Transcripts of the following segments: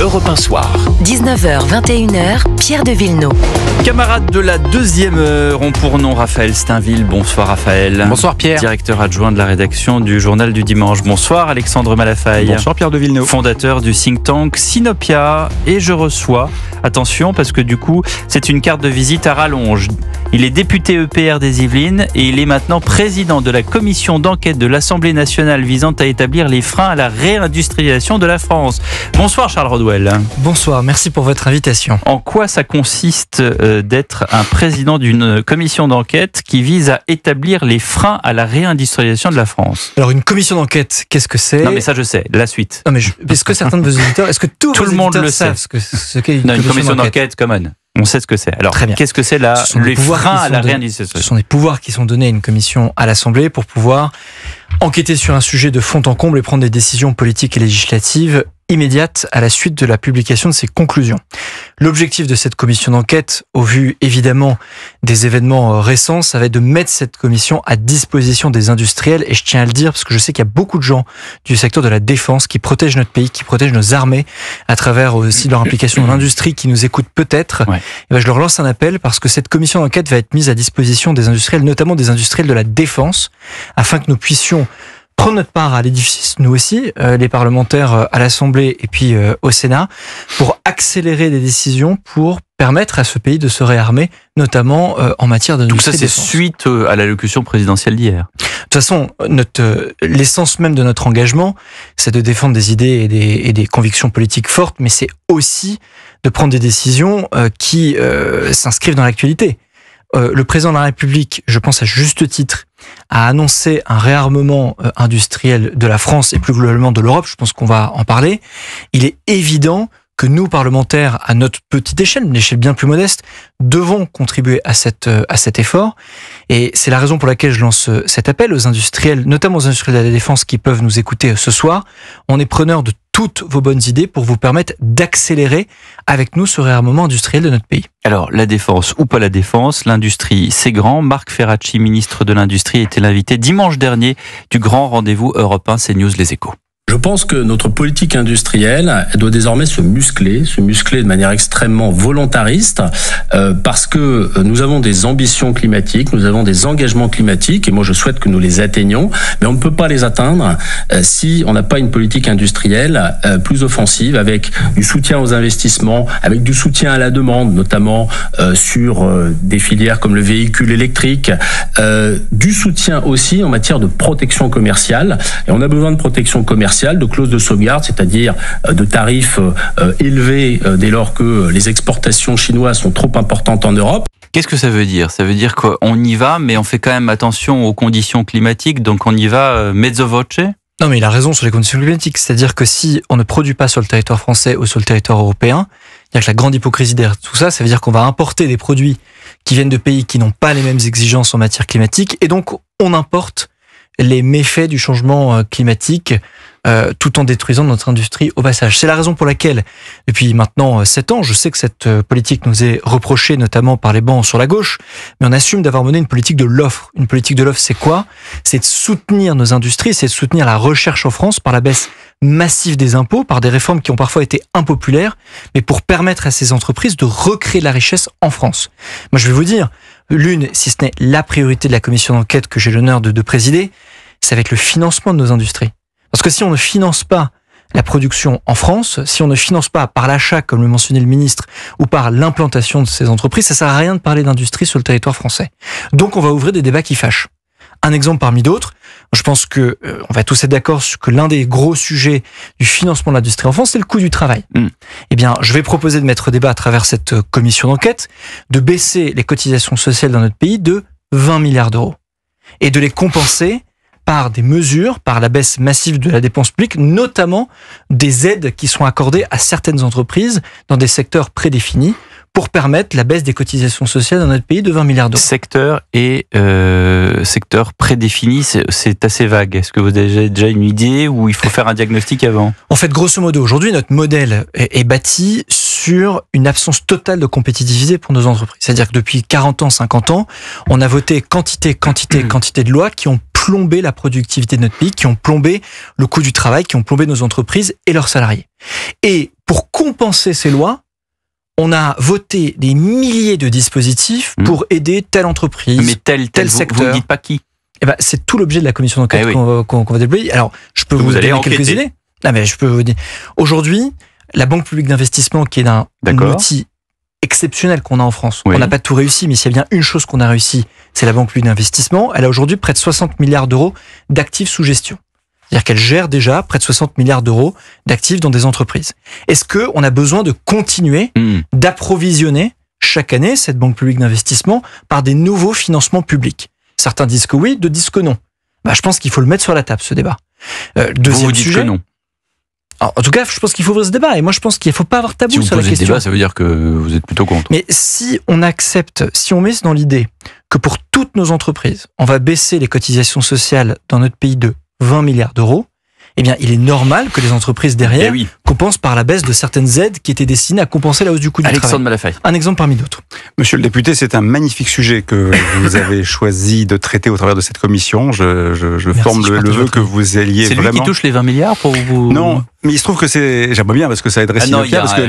Europe 1 Soir. 19h, 21h, Pierre de Villeneuve. Camarade de la deuxième heure, ont pour nom Raphaël Steinville. Bonsoir Raphaël. Bonsoir Pierre. Directeur adjoint de la rédaction du Journal du Dimanche. Bonsoir Alexandre Malafaille. Bonsoir Pierre de Villeneuve. Fondateur du think tank Sinopia. Et je reçois, attention parce que du coup c'est une carte de visite à rallonge. Il est député EPR des Yvelines et il est maintenant président de la commission d'enquête de l'Assemblée nationale visant à établir les freins à la réindustrialisation de la France. Bonsoir Charles Rodwell. Bonsoir, merci pour votre invitation. En quoi ça consiste d'être un président d'une commission d'enquête qui vise à établir les freins à la réindustrialisation de la France? Alors une commission d'enquête, qu'est-ce que c'est? Non mais ça je sais, la suite. Non mais est-ce que certains de vos auditeurs, est-ce que Tout le monde le sait. Ce qu'est une commission d'enquête commune. On sait ce que c'est. Alors, qu'est-ce que c'est les freins à la réindustrialisation? Ce sont des pouvoirs qui sont donnés à une commission à l'Assemblée pour pouvoir enquêter sur un sujet de fond en comble et prendre des décisions politiques et législatives immédiates à la suite de la publication de ses conclusions. L'objectif de cette commission d'enquête, au vu évidemment des événements récents, ça va être de mettre cette commission à disposition des industriels, et je tiens à le dire parce que je sais qu'il y a beaucoup de gens du secteur de la défense qui protègent notre pays, qui protègent nos armées à travers aussi leur implication dans l'industrie, qui nous écoutent peut-être. Ouais. Et ben je leur lance un appel parce que cette commission d'enquête va être mise à disposition des industriels, notamment des industriels de la défense, afin que nous puissions prendre notre part à l'édifice, nous aussi, les parlementaires à l'Assemblée et puis au Sénat, pour accélérer des décisions pour permettre à ce pays de se réarmer, notamment en matière de tout ça, c'est suite à l'allocution présidentielle d'hier. De toute façon, l'essence même de notre engagement, c'est de défendre des idées et des convictions politiques fortes, mais c'est aussi de prendre des décisions qui s'inscrivent dans l'actualité. Le président de la République, je pense à juste titre, a annoncé un réarmement industriel de la France et plus globalement de l'Europe. Je pense qu'on va en parler. Il est évident que nous, parlementaires, à notre petite échelle, une échelle bien plus modeste, devons contribuer à cet effort. Et c'est la raison pour laquelle je lance cet appel aux industriels, notamment aux industriels de la défense qui peuvent nous écouter ce soir. On est preneur de toutes vos bonnes idées pour vous permettre d'accélérer avec nous ce réarmement industriel de notre pays. Alors, la défense ou pas la défense, l'industrie, c'est grand. Marc Ferracci, ministre de l'Industrie, était l'invité dimanche dernier du grand rendez-vous Europe 1 CNews Les Échos. Je pense que notre politique industrielle doit désormais se muscler de manière extrêmement volontariste, parce que nous avons des ambitions climatiques, nous avons des engagements climatiques, et moi je souhaite que nous les atteignions, mais on ne peut pas les atteindre si on n'a pas une politique industrielle plus offensive, avec du soutien aux investissements, avec du soutien à la demande, notamment sur des filières comme le véhicule électrique, du soutien aussi en matière de protection commerciale, et on a besoin de protection commerciale, de clauses de sauvegarde, c'est-à-dire de tarifs élevés dès lors que les exportations chinoises sont trop importantes en Europe. Qu'est-ce que ça veut dire? Ça veut dire qu'on y va, mais on fait quand même attention aux conditions climatiques, donc on y va mezzo voce? Non, mais il a raison sur les conditions climatiques. C'est-à-dire que si on ne produit pas sur le territoire français ou sur le territoire européen, il y a que la grande hypocrisie derrière tout ça, ça veut dire qu'on va importer des produits qui viennent de pays qui n'ont pas les mêmes exigences en matière climatique, et donc on importe les méfaits du changement climatique tout en détruisant notre industrie au passage. C'est la raison pour laquelle, depuis maintenant 7 ans, je sais que cette politique nous est reprochée notamment par les bancs sur la gauche, mais on assume d'avoir mené une politique de l'offre. Une politique de l'offre, c'est quoi? C'est de soutenir nos industries, c'est de soutenir la recherche en France par la baisse massive des impôts, par des réformes qui ont parfois été impopulaires, mais pour permettre à ces entreprises de recréer de la richesse en France. Moi, je vais vous dire, l'une, si ce n'est la priorité de la commission d'enquête que j'ai l'honneur de présider, c'est avec le financement de nos industries. Parce que si on ne finance pas la production en France, si on ne finance pas par l'achat, comme le mentionnait le ministre, ou par l'implantation de ces entreprises, ça sert à rien de parler d'industrie sur le territoire français. Donc on va ouvrir des débats qui fâchent. Un exemple parmi d'autres, je pense que on va tous être d'accord sur que l'un des gros sujets du financement de l'industrie en France, c'est le coût du travail. Eh bien, je vais proposer de mettre débat à travers cette commission d'enquête, de baisser les cotisations sociales dans notre pays de 20 milliards d'euros et de les compenser par des mesures, par la baisse massive de la dépense publique, notamment des aides qui sont accordées à certaines entreprises dans des secteurs prédéfinis pour permettre la baisse des cotisations sociales dans notre pays de 20 milliards d'euros. Secteur et secteur prédéfini, c'est assez vague. Est-ce que vous avez déjà une idée ou il faut faire un diagnostic avant? En fait, grosso modo, aujourd'hui, notre modèle est bâti sur une absence totale de compétitivité pour nos entreprises. C'est-à-dire que depuis 40 ans, 50 ans, on a voté quantité de lois qui ont plombé la productivité de notre pays, qui ont plombé le coût du travail, qui ont plombé nos entreprises et leurs salariés. Et pour compenser ces lois, on a voté des milliers de dispositifs pour aider telle entreprise, mais tel secteur. Vous ne dites pas qui. Eh ben, c'est tout l'objet de la commission d'enquête qu'on va déployer. Alors, je peux vous donner quelques idées. Non, mais je peux vous dire. Aujourd'hui, la Banque publique d'investissement, qui est un outil exceptionnel qu'on a en France. On n'a pas tout réussi, mais s'il y a bien une chose qu'on a réussi, c'est la Banque publique d'investissement. Elle a aujourd'hui près de 60 milliards d'euros d'actifs sous gestion. C'est-à-dire qu'elle gère déjà près de 60 milliards d'euros d'actifs dans des entreprises. Est-ce qu'on a besoin de continuer d'approvisionner chaque année cette Banque publique d'investissement par des nouveaux financements publics? Certains disent que oui, d'autres disent que non. Je pense qu'il faut le mettre sur la table, ce débat. Deuxième sujet. Que non. Alors, en tout cas, je pense qu'il faut ouvrir ce débat. Et moi, je pense qu'il ne faut pas avoir tabou sur la question. Si vous posez le débat, ça veut dire que vous êtes plutôt contre. Mais si on accepte, si on met dans l'idée que pour toutes nos entreprises, on va baisser les cotisations sociales dans notre pays de 20 milliards d'euros, eh bien, il est normal que les entreprises derrière compensent par la baisse de certaines aides qui étaient destinées à compenser la hausse du coût du travail. Alexandre Malafaye. Un exemple parmi d'autres. Monsieur le député, c'est un magnifique sujet que vous avez choisi de traiter au travers de cette commission. Je forme le vœu que vous alliez vraiment... C'est lui qui touche les 20 milliards pour vous... Non, mais il se trouve que j'aimerais bien parce que ça aiderait Sinopia, parce que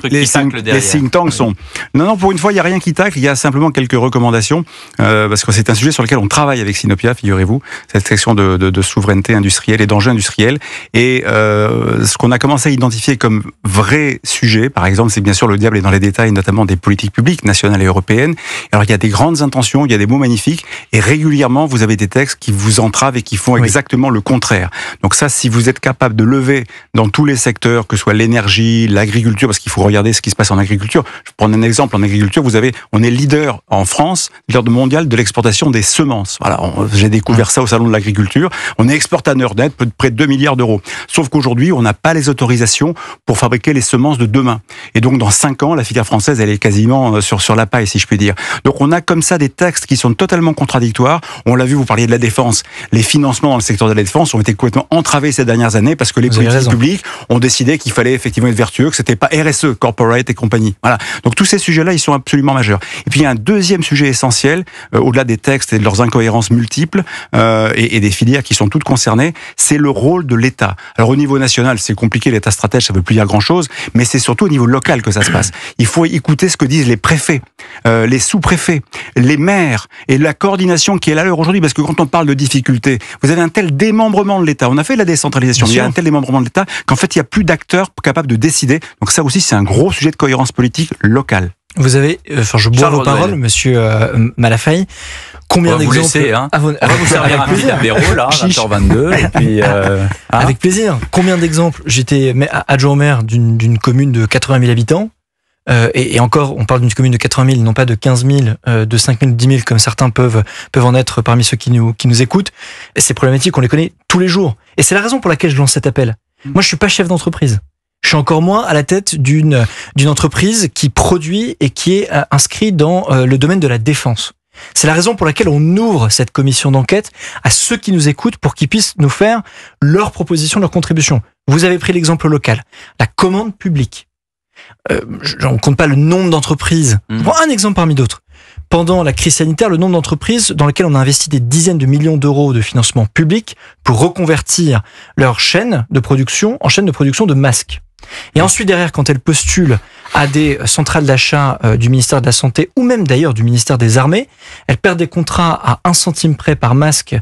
les think tanks sont... Non, pour une fois, il n'y a rien qui tacle, il y a simplement quelques recommandations, parce que c'est un sujet sur lequel on travaille avec Sinopia, figurez-vous, cette section de souveraineté industrielle et d'enjeux industriels. Et ce qu'on a commencé à identifier comme vrai sujet, par exemple, c'est bien sûr le diable est dans les détails, notamment des politiques publiques nationales et européennes. Alors il y a des grandes intentions, il y a des mots magnifiques, et régulièrement vous avez des textes qui vous entravent et qui font exactement le contraire. Donc ça, si vous êtes capable de lever dans tous les secteurs, que ce soit l'énergie, l'agriculture, parce qu'il faut regarder ce qui se passe en agriculture. Je prends un exemple en agriculture. On est leader en France, leader mondial de l'exportation des semences. Voilà, j'ai découvert ça au salon de l'agriculture. On est exportateur net, près de 2 milliards d'euros. Sauf qu'aujourd'hui, on n'a pas les autorisations pour fabriquer les semences de demain. Et donc, dans 5 ans, la filière française, elle est quasiment sur la paille, si je puis dire. Donc, on a comme ça des textes qui sont totalement contradictoires. On l'a vu, vous parliez de la défense. Les financements dans le secteur de la défense ont été complètement entravés ces dernières années parce que les politiques publiques ont décidé qu'il fallait effectivement être vertueux, que c'était pas RSE, corporate et compagnie. Voilà. Donc tous ces sujets-là, ils sont absolument majeurs. Et puis il y a un deuxième sujet essentiel, au-delà des textes et de leurs incohérences multiples et des filières qui sont toutes concernées, c'est le rôle de l'État. Alors au niveau national, c'est compliqué, l'État stratège, ça veut plus dire grand-chose, mais c'est surtout au niveau local que ça se passe. Il faut écouter ce que disent les préfets, les sous-préfets, les maires et la coordination qui est là aujourd'hui, parce que quand on parle de difficultés, vous avez un tel démembrement de l'État. On a fait la décentralisation, mais il y a un tel démembrement de l'État qu'en fait, il n'y a plus d'acteurs capables de décider. Donc ça aussi, c'est un gros sujet de cohérence politique locale. Vous avez, je bois vos paroles, monsieur Malafaye. Combien d'exemples? Vous laisser, hein. On va vous servir un petit apéro, là, 20h22, et puis, avec plaisir. Combien d'exemples? J'étais adjoint au maire d'une commune de 80 000 habitants. Et encore, on parle d'une commune de 80 000, non pas de 15 000, de 5 000, 10 000, comme certains peuvent en être parmi ceux qui nous écoutent. Et ces problématiques, on les connaît tous les jours. Et c'est la raison pour laquelle je lance cet appel. Moi, je suis pas chef d'entreprise. Je suis encore moins à la tête d'une entreprise qui produit et qui est inscrite dans le domaine de la défense. C'est la raison pour laquelle on ouvre cette commission d'enquête à ceux qui nous écoutent pour qu'ils puissent nous faire leurs propositions, leurs contributions. Vous avez pris l'exemple local. La commande publique. On compte pas le nombre d'entreprises. Je prends un exemple parmi d'autres. Pendant la crise sanitaire, le nombre d'entreprises dans lesquelles on a investi des dizaines de millions d'euros de financement public pour reconvertir leur chaîne de production en chaîne de production de masques. Et ensuite, derrière, quand elles postulent à des centrales d'achat du ministère de la Santé ou même d'ailleurs du ministère des Armées, elles perdent des contrats à 1 centime près par masque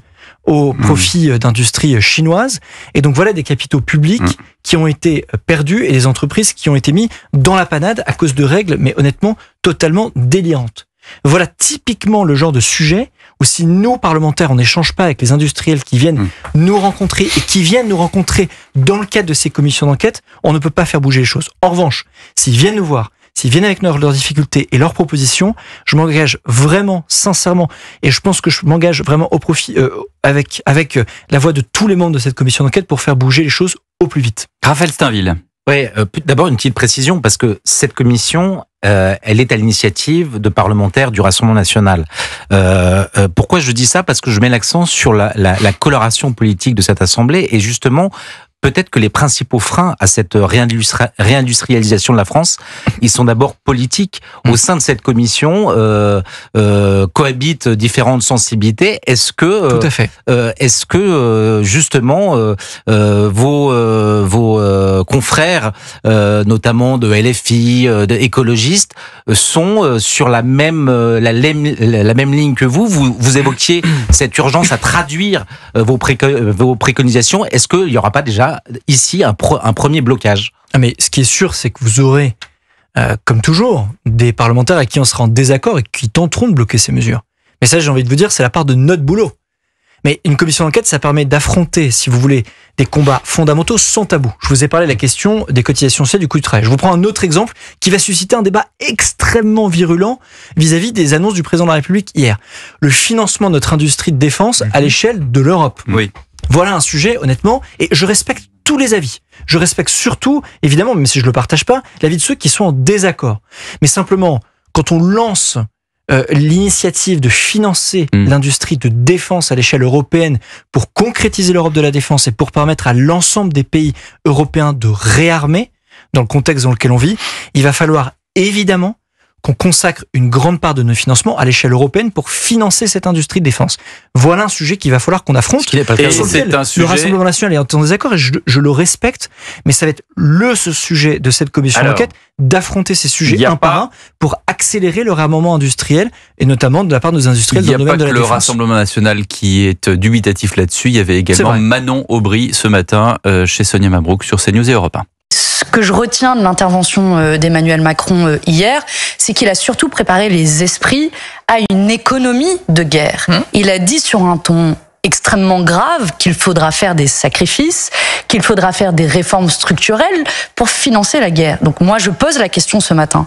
au profit d'industries chinoises. Et donc voilà des capitaux publics qui ont été perdus et des entreprises qui ont été mis dans la panade à cause de règles, mais honnêtement, totalement délirantes. Voilà typiquement le genre de sujet où si nous, parlementaires, on n'échange pas avec les industriels qui viennent nous rencontrer et qui viennent nous rencontrer dans le cadre de ces commissions d'enquête, on ne peut pas faire bouger les choses. En revanche, s'ils viennent nous voir, s'ils viennent avec leurs difficultés et leurs propositions, je m'engage vraiment, sincèrement, et je pense que je m'engage vraiment au profit, avec la voix de tous les membres de cette commission d'enquête pour faire bouger les choses au plus vite. Raphaël Steinville. Oui, d'abord une petite précision, parce que cette commission, elle est à l'initiative de parlementaires du Rassemblement national. Pourquoi je dis ça? Parce que je mets l'accent sur la coloration politique de cette assemblée, et justement, peut-être que les principaux freins à cette réindustrialisation de la France, ils sont d'abord politiques. Au sein de cette commission, cohabitent différentes sensibilités. Est-ce que, tout à fait. Est-ce que justement vos confrères, notamment de LFI, d'écologistes, sont sur la même ligne que vous? Vous évoquiez cette urgence à traduire vos préconisations. Est-ce qu'il n'y aura pas déjà ici un premier blocage? Mais ce qui est sûr, c'est que vous aurez, comme toujours, des parlementaires à qui on sera en désaccord et qui tenteront de bloquer ces mesures. Mais ça, j'ai envie de vous dire, c'est la part de notre boulot. Mais une commission d'enquête, ça permet d'affronter, si vous voulez, des combats fondamentaux sans tabou. Je vous ai parlé de la question des cotisations sociales du coût du travail. Je vous prends un autre exemple qui va susciter un débat extrêmement virulent vis-à-vis des annonces du président de la République hier. Le financement de notre industrie de défense à l'échelle de l'Europe. Oui. Voilà un sujet, honnêtement, et je respecte tous les avis. Je respecte surtout, évidemment, même si je le partage pas, l'avis de ceux qui sont en désaccord. Mais simplement, quand on lance l'initiative de financer l'industrie de défense à l'échelle européenne pour concrétiser l'Europe de la défense et pour permettre à l'ensemble des pays européens de réarmer dans le contexte dans lequel on vit, il va falloir évidemment qu'on consacre une grande part de nos financements à l'échelle européenne pour financer cette industrie de défense. Voilà un sujet qu'il va falloir qu'on affronte. Et c'est un sujet... Le Rassemblement national est en désaccord et je le respecte, mais ça va être ce sujet de cette commission d'enquête, d'affronter ces sujets un par un pour accélérer le réarmement industriel et notamment de la part de nos industriels dans le domaine de la défense. Il n'y a pas que le Rassemblement national qui est dubitatif là-dessus, il y avait également Manon Aubry ce matin chez Sonia Mabrouk sur CNews et Europe 1. Ce que je retiens de l'intervention d'Emmanuel Macron hier, c'est qu'il a surtout préparé les esprits à une économie de guerre. Il a dit sur un ton extrêmement grave qu'il faudra faire des sacrifices, qu'il faudra faire des réformes structurelles pour financer la guerre. Donc moi, je pose la question ce matin.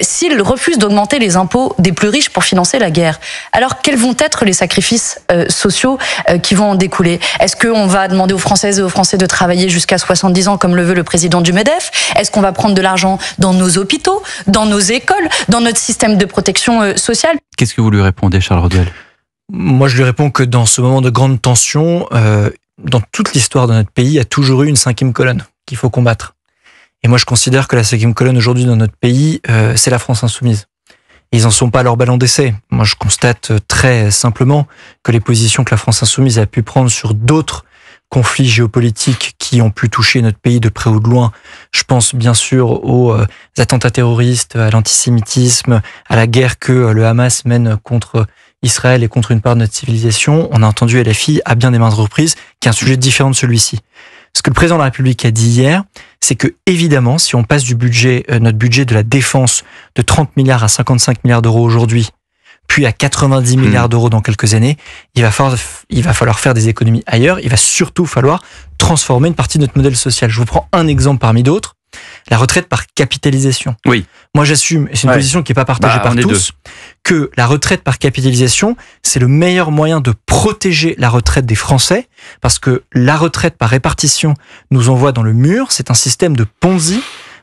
S'il refuse d'augmenter les impôts des plus riches pour financer la guerre, alors quels vont être les sacrifices sociaux qui vont en découler? Est-ce qu'on va demander aux Françaises et aux Français de travailler jusqu'à 70 ans comme le veut le président du MEDEF? Est-ce qu'on va prendre de l'argent dans nos hôpitaux, dans nos écoles, dans notre système de protection sociale? Qu'est-ce que vous lui répondez, Charles Rodwell? Moi, je lui réponds que dans ce moment de grande tension, dans toute l'histoire de notre pays, il y a toujours eu une cinquième colonne qu'il faut combattre. Et moi, je considère que la cinquième colonne aujourd'hui dans notre pays, c'est la France insoumise. Et ils n'en sont pas à leur ballon d'essai. Moi, je constate très simplement que les positions que la France insoumise a pu prendre sur d'autres conflits géopolitiques qui ont pu toucher notre pays de près ou de loin. Je pense bien sûr aux attentats terroristes, à l'antisémitisme, à la guerre que le Hamas mène contre Israël et contre une part de notre civilisation. On a entendu LFI à bien des maintes reprises qui est un sujet différent de celui-ci. Ce que le président de la République a dit hier, c'est que évidemment, si on passe du budget, notre budget de la défense de 30 milliards à 55 milliards d'euros aujourd'hui, puis à 90 milliards d'euros dans quelques années, il va falloir faire des économies ailleurs. Il va surtout falloir transformer une partie de notre modèle social. Je vous prends un exemple parmi d'autres. La retraite par capitalisation. Oui. Moi, j'assume, et c'est une position qui n'est pas partagée par tous, que la retraite par capitalisation, c'est le meilleur moyen de protéger la retraite des Français, parce que la retraite par répartition nous envoie dans le mur. C'est un système de Ponzi,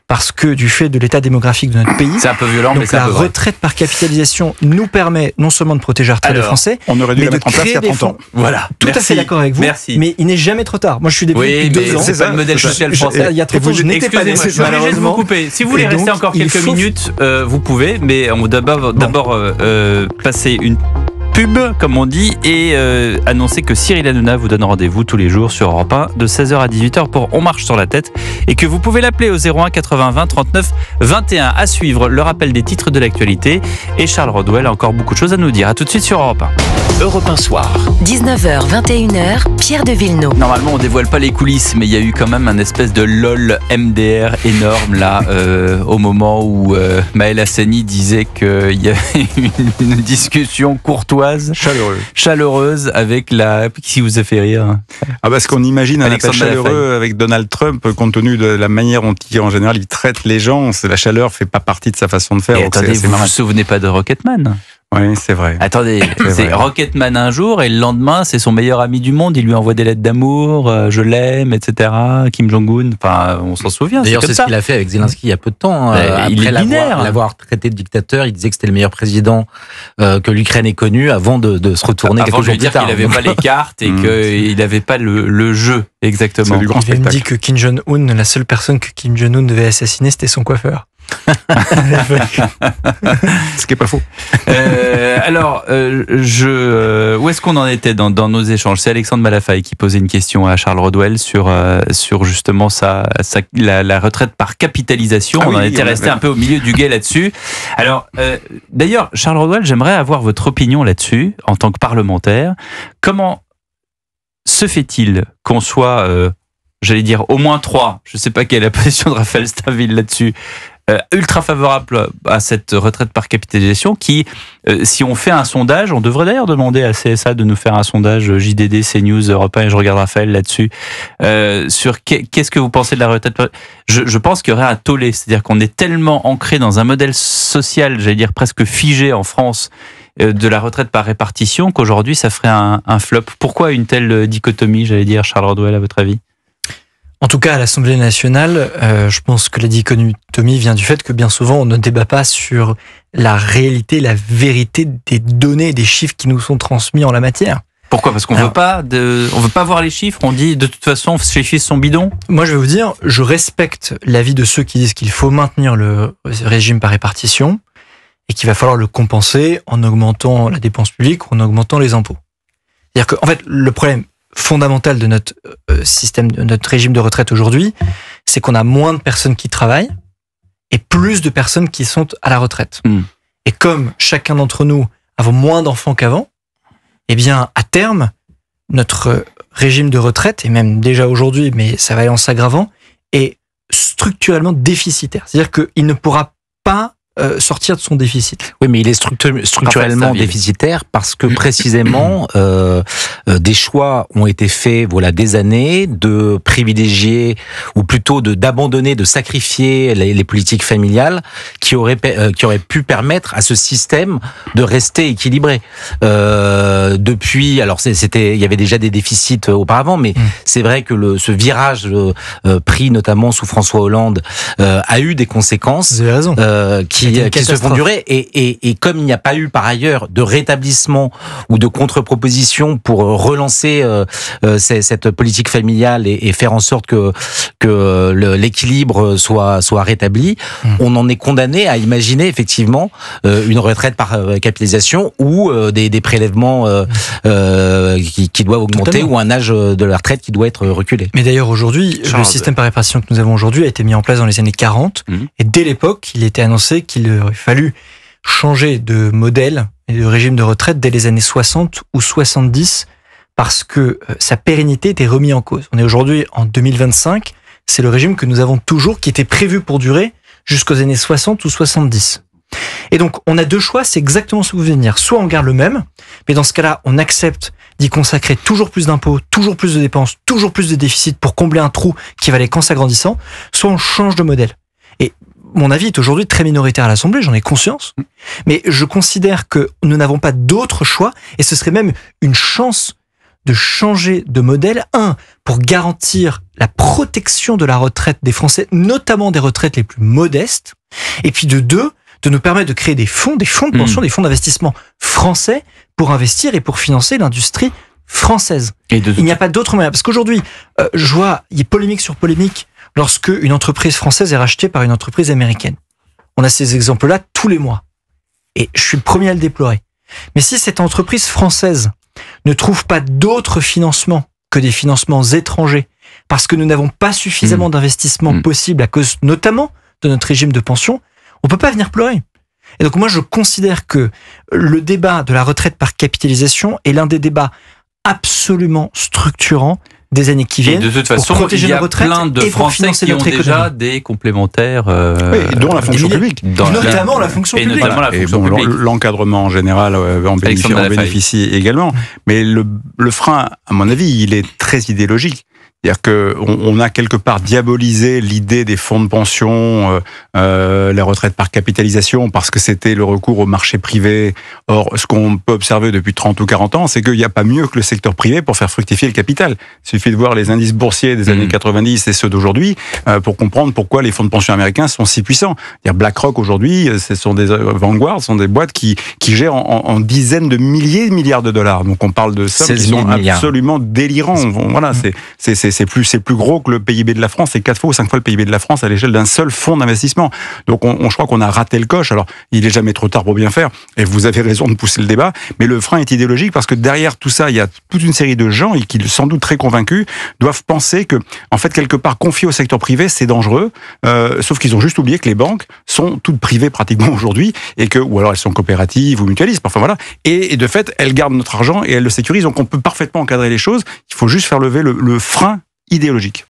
parce que du fait de l'état démographique de notre pays, c'est un peu violent, mais c'est un peu vrai. La retraite par capitalisation nous permet non seulement de protéger la retraite des Français, on aurait dû la mettre en place il y a 30 ans. Voilà. Tout à fait d'accord avec vous. Merci. Mais il n'est jamais trop tard. Moi, je suis député depuis 2 ans. C'est pas le modèle social français. Il y a trop de je n'étais pas né, malheureusement. Si vous voulez rester encore quelques minutes, vous pouvez, mais on va d'abord passer une pub, comme on dit, et annoncer que Cyril Hanouna vous donne rendez-vous tous les jours sur Europe 1 de 16h à 18h pour On marche sur la tête, et que vous pouvez l'appeler au 01 80 20 39 21. À suivre, le rappel des titres de l'actualité, et Charles Rodwell a encore beaucoup de choses à nous dire. À tout de suite sur Europe 1. Europe 1 soir. 19h, 21h, Pierre de Villeneuve. Normalement, on dévoile pas les coulisses, mais il y a eu quand même un espèce de LOL MDR énorme là, au moment où Maël Hassani disait qu'il y avait une discussion courtoise, chaleureuse avec la... Qui vous a fait rire? Parce qu'on imagine un appel chaleureux avec Donald Trump, compte tenu de la manière dont en général il traite les gens. La chaleur fait pas partie de sa façon de faire. Et attendez, vous vous souvenez pas de Rocketman? Oui, c'est vrai. Attendez, c'est Rocketman un jour et le lendemain, c'est son meilleur ami du monde. Il lui envoie des lettres d'amour, je l'aime, etc. Kim Jong-un, enfin, on s'en souvient. D'ailleurs, c'est ce qu'il a fait avec Zelensky il y a peu de temps. Il est binaire. L'avoir traité de dictateur, il disait que c'était le meilleur président que l'Ukraine ait connu avant de se retourner quelques jours plus tard. Qu'il n'avait pas les cartes et qu'il n'avait pas le jeu, exactement. Il me dit que Kim Jong-un, la seule personne que Kim Jong-un devait assassiner, c'était son coiffeur. Ce qui est pas faux. Alors, où est-ce qu'on en était dans nos échanges? C'est Alexandre Malafaille qui posait une question à Charles Rodwell sur justement la retraite par capitalisation. On en était resté un peu au milieu du guet là-dessus. Alors, d'ailleurs, Charles Rodwell, j'aimerais avoir votre opinion là-dessus en tant que parlementaire. Comment se fait-il qu'on soit, j'allais dire, au moins 3, je ne sais pas quelle est la position de Raphaël Stainville là-dessus, ultra favorable à cette retraite par capitalisation qui, si on fait un sondage, on devrait d'ailleurs demander à CSA de nous faire un sondage JDD, CNews, Europe 1, et je regarde Raphaël là-dessus, sur qu'est-ce que vous pensez de la retraite par... Je pense qu'il y aurait un tollé, c'est-à-dire qu'on est tellement ancré dans un modèle social, j'allais dire presque figé en France, de la retraite par répartition, qu'aujourd'hui ça ferait un flop. Pourquoi une telle dichotomie, j'allais dire, Charles Rodwell, à votre avis ? En tout cas, à l'Assemblée nationale, je pense que la dichotomie vient du fait que bien souvent, on ne débat pas sur la réalité, la vérité des données, des chiffres qui nous sont transmis en la matière. Pourquoi ? Parce qu'on veut pas voir les chiffres. On dit de toute façon, ces chiffres sont bidons. Moi, je vais vous dire, je respecte l'avis de ceux qui disent qu'il faut maintenir le régime par répartition et qu'il va falloir le compenser en augmentant la dépense publique ou en augmentant les impôts. C'est-à-dire que, en fait, le problème fondamental de notre système, de notre régime de retraite aujourd'hui, c'est qu'on a moins de personnes qui travaillent et plus de personnes qui sont à la retraite. Et comme chacun d'entre nous avons moins d'enfants qu'avant, eh bien, à terme, notre régime de retraite, et même déjà aujourd'hui, mais ça va aller en s'aggravant, est structurellement déficitaire. C'est-à-dire qu'il ne pourra pas sortir de son déficit. Oui, mais il est structurellement déficitaire parce que précisément des choix ont été faits, voilà, des années de privilégier ou plutôt d'abandonner, de sacrifier les politiques familiales qui auraient pu permettre à ce système de rester équilibré. Depuis, alors il y avait déjà des déficits auparavant, mais c'est vrai que ce virage pris notamment sous François Hollande a eu des conséquences. Vous avez raison. Qui se font durer et comme il n'y a pas eu par ailleurs de rétablissement ou de contre-proposition pour relancer cette politique familiale et faire en sorte que l'équilibre soit rétabli, on en est condamné à imaginer effectivement une retraite par capitalisation ou des prélèvements qui doivent augmenter. Totalement. Ou un âge de la retraite qui doit être reculé. Mais d'ailleurs aujourd'hui, le système par répartition que nous avons aujourd'hui a été mis en place dans les années 40 et dès l'époque, il était annoncé qu'il aurait fallu changer de modèle et de régime de retraite dès les années 60 ou 70 parce que sa pérennité était remise en cause. On est aujourd'hui en 2025, c'est le régime que nous avons toujours qui était prévu pour durer jusqu'aux années 60 ou 70. Et donc, on a deux choix, c'est exactement ce que vous venez de dire. Soit on garde le même, mais dans ce cas-là, on accepte d'y consacrer toujours plus d'impôts, toujours plus de dépenses, toujours plus de déficits pour combler un trou qui va aller qu'en s'agrandissant, soit on change de modèle. Et mon avis est aujourd'hui très minoritaire à l'Assemblée, j'en ai conscience, mais je considère que nous n'avons pas d'autre choix, et ce serait même une chance de changer de modèle, pour garantir la protection de la retraite des Français, notamment des retraites les plus modestes, et puis de nous permettre de créer des fonds de pension, des fonds d'investissement français pour investir et pour financer l'industrie française. Il n'y a pas d'autre moyen, parce qu'aujourd'hui, je vois, il y a polémique sur polémique, lorsque une entreprise française est rachetée par une entreprise américaine. On a ces exemples-là tous les mois. Et je suis le premier à le déplorer. Mais si cette entreprise française ne trouve pas d'autres financements que des financements étrangers, parce que nous n'avons pas suffisamment d'investissements possibles à cause notamment de notre régime de pension, on peut pas venir pleurer. Et donc moi, je considère que le débat de la retraite par capitalisation est l'un des débats absolument structurants des années qui viennent. Et de toute façon, il y a plein de Français qui ont déjà des complémentaires, dont la fonction publique, notamment la fonction publique. Et bon, l'encadrement en général en bénéficie également. Mais le frein, à mon avis, il est très idéologique. C'est-à-dire qu'on a quelque part diabolisé l'idée des fonds de pension, les retraites par capitalisation, parce que c'était le recours au marché privé. Or, ce qu'on peut observer depuis 30 ou 40 ans, c'est qu'il n'y a pas mieux que le secteur privé pour faire fructifier le capital. Il suffit de voir les indices boursiers des années 90 et ceux d'aujourd'hui pour comprendre pourquoi les fonds de pension américains sont si puissants. BlackRock aujourd'hui, ce sont des Vanguard, ce sont des boîtes qui gèrent en dizaines de milliers de milliards de dollars. Donc on parle de sommes qui sont absolument délirants. Voilà, c'est plus gros que le PIB de la France, c'est 4 fois ou 5 fois le PIB de la France à l'échelle d'un seul fonds d'investissement. Donc je crois qu'on a raté le coche. Alors il est jamais trop tard pour bien faire, et vous avez raison de pousser le débat, mais le frein est idéologique parce que derrière tout ça, il y a toute une série de gens qui, sans doute très convaincus, doivent penser que, en fait, quelque part, confier au secteur privé, c'est dangereux, sauf qu'ils ont juste oublié que les banques sont toutes privées pratiquement aujourd'hui, et que, ou alors elles sont coopératives ou mutualistes, enfin voilà, et de fait, elles gardent notre argent et elles le sécurisent, donc on peut parfaitement encadrer les choses, il faut juste faire lever le frein idéologique.